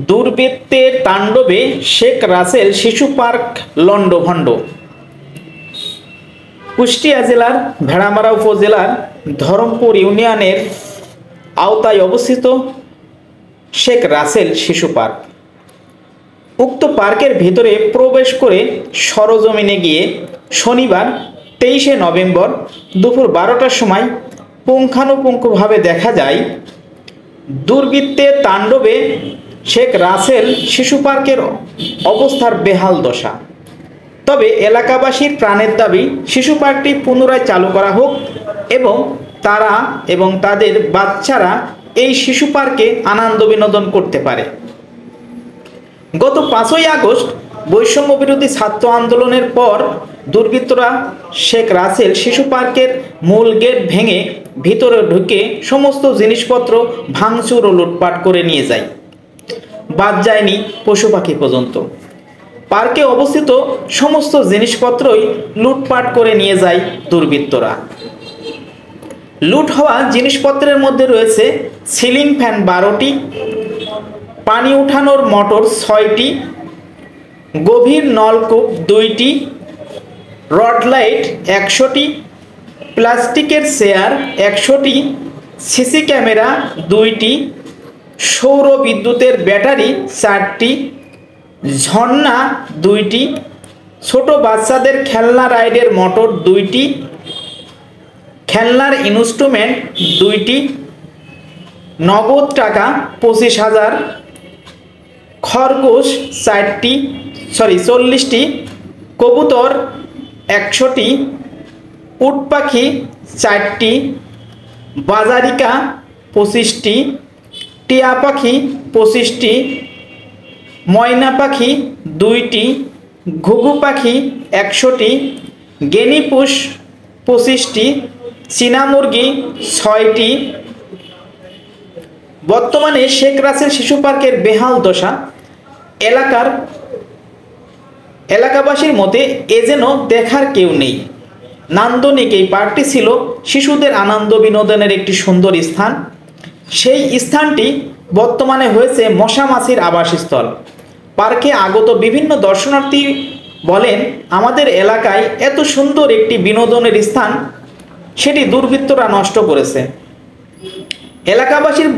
দুর্বৃত্তের তাণ্ডবে শেখ রাসেল শিশু পার্ক লণ্ডভণ্ড। কুষ্টিয়া জেলার ভেড়ামারা উপজেলার ধরমপুর ইউনিয়নের আওতায় অবস্থিত শেখ রাসেল শিশু পার্ক। উক্ত পার্কের ভিতরে প্রবেশ করে সরজমিনে গিয়ে শনিবার 23শে নভেম্বর দুপুর 12টার সময় পুঙ্খানুপুঙ্খভাবে দেখা যায় দুর্বৃত্তের তাণ্ডবে শেখ রাসেল শিশু পার্কের অবস্থার বেহাল দশা। তবে এলাকাবাসীর প্রাণের দাবি শিশু পার্কটি পুনরায় চালু করা হোক এবং তারা এবং তাদের বাচ্চারা এই শিশু পার্কে আনন্দ বিনোদন করতে পারে। গত 5ই আগস্ট বৈষম্য বিরোধী ছাত্র আন্দোলনের পর দুর্বৃত্তরা শেখ রাসেল শিশু পার্কের মূল গেট ভেঙে ভিতরে ঢুকে সমস্ত জিনিসপত্র ভাঙচুর ও লুটপাট করে নিয়ে যায়। বাদ যায়নি পশু পাখি পর্যন্ত। পার্কে অবস্থিত সমস্ত জিনিসপত্রই লুটপাট করে নিয়ে যায় দুর্বৃত্তরা। লুট হওয়া জিনিসপত্রের মধ্যে রয়েছে সিলিং ফ্যান 12টি, পানি উঠানোর মোটর 6টি, গভীর নলকূপ 2টি, রড লাইট 100টি, প্লাস্টিকের চেয়ার 100টি, সিসি ক্যামেরা 2টি, সৌর বিদ্যুতের ব্যাটারি 4টি, ঝর্ণা 2টি, ছোট বাচ্চাদের খেলনা রাইডের মোটর 2টি, খেলনার ইনস্ট্রুমেন্ট 2টি, নগদ টাকা 25,000, খরগোশ 40টি, কবুতর 100টি, উট পাখি 4টি, বাজারিকা 25টি, টিয়া পাখি 25টি, ময়না পাখি 2টি, ঘুঘু পাখি 100টি, গেনিপুষ 25টি, চীনা মুরগি 6টি। বর্তমানে শেখ রাসেল শিশু পার্কের বেহাল দশা এলাকাবাসীর মতে এ যেন দেখার কেউ নেই। নান্দনিক এই পার্কটি ছিল শিশুদের আনন্দ বিনোদনের একটি সুন্দর স্থান। সেই স্থানটি বর্তমানে হয়েছে মশা মাছির আবাসস্থল। পার্কে আগত বিভিন্ন দর্শনার্থী বলেন, আমাদের এলাকায় এত সুন্দর একটি বিনোদনের স্থান সেটি দুর্বৃত্তরা নষ্ট করেছে। এলাকাবাসীর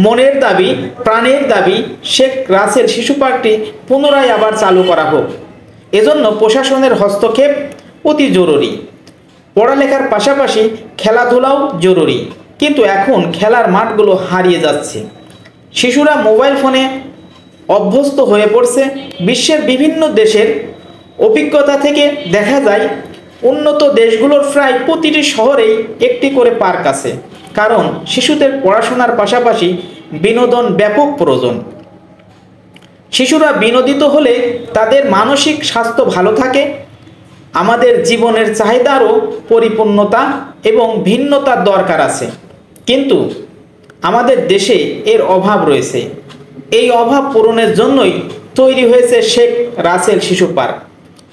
মনের দাবি, প্রাণের দাবি শেখ রাসেল শিশু পার্কটি পুনরায় আবার চালু করা হোক। এজন্য প্রশাসনের হস্তক্ষেপ অতি জরুরি। পড়ালেখার পাশাপাশি খেলাধুলাও জরুরি, কিন্তু এখন খেলার মাঠগুলো হারিয়ে যাচ্ছে। শিশুরা মোবাইল ফোনে অভ্যস্ত হয়ে পড়ছে। বিশ্বের বিভিন্ন দেশের অভিজ্ঞতা থেকে দেখা যায় উন্নত দেশগুলোর প্রায় প্রতিটি শহরেই একটি করে পার্ক আছে, কারণ শিশুদের পড়াশোনার পাশাপাশি বিনোদন ব্যাপক প্রয়োজন। শিশুরা বিনোদিত হলে তাদের মানসিক স্বাস্থ্য ভালো থাকে। আমাদের জীবনের চাহিদারও পরিপূর্ণতা এবং ভিন্নতার দরকার আছে, কিন্তু আমাদের দেশে এর অভাব রয়েছে। এই অভাব পূরণের জন্যই তৈরি হয়েছে শেখ রাসেল শিশু পার্ক।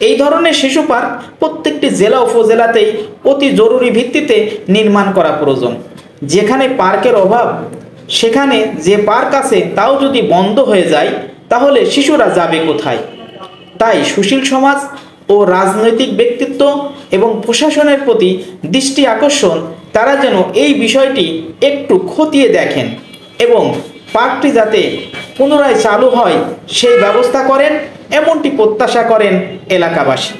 এই ধরনের শিশু পার্ক প্রত্যেকটি জেলা উপজেলাতেই অতি জরুরি ভিত্তিতে নির্মাণ করা প্রয়োজন। যেখানে পার্কের অভাব, সেখানে যে পার্ক আছে তাও যদি বন্ধ হয়ে যায় তাহলে শিশুরা যাবে কোথায়? তাই সুশীল সমাজ ও রাজনৈতিক ব্যক্তিত্ব এবং প্রশাসনের প্রতি দৃষ্টি আকর্ষণ, তারা যেন এই বিষয়টি একটু খতিয়ে দেখেন এবং পার্কটি যাতে পুনরায় চালু হয় সেই ব্যবস্থা করেন, এমনটি প্রত্যাশা করেন এলাকাবাসী।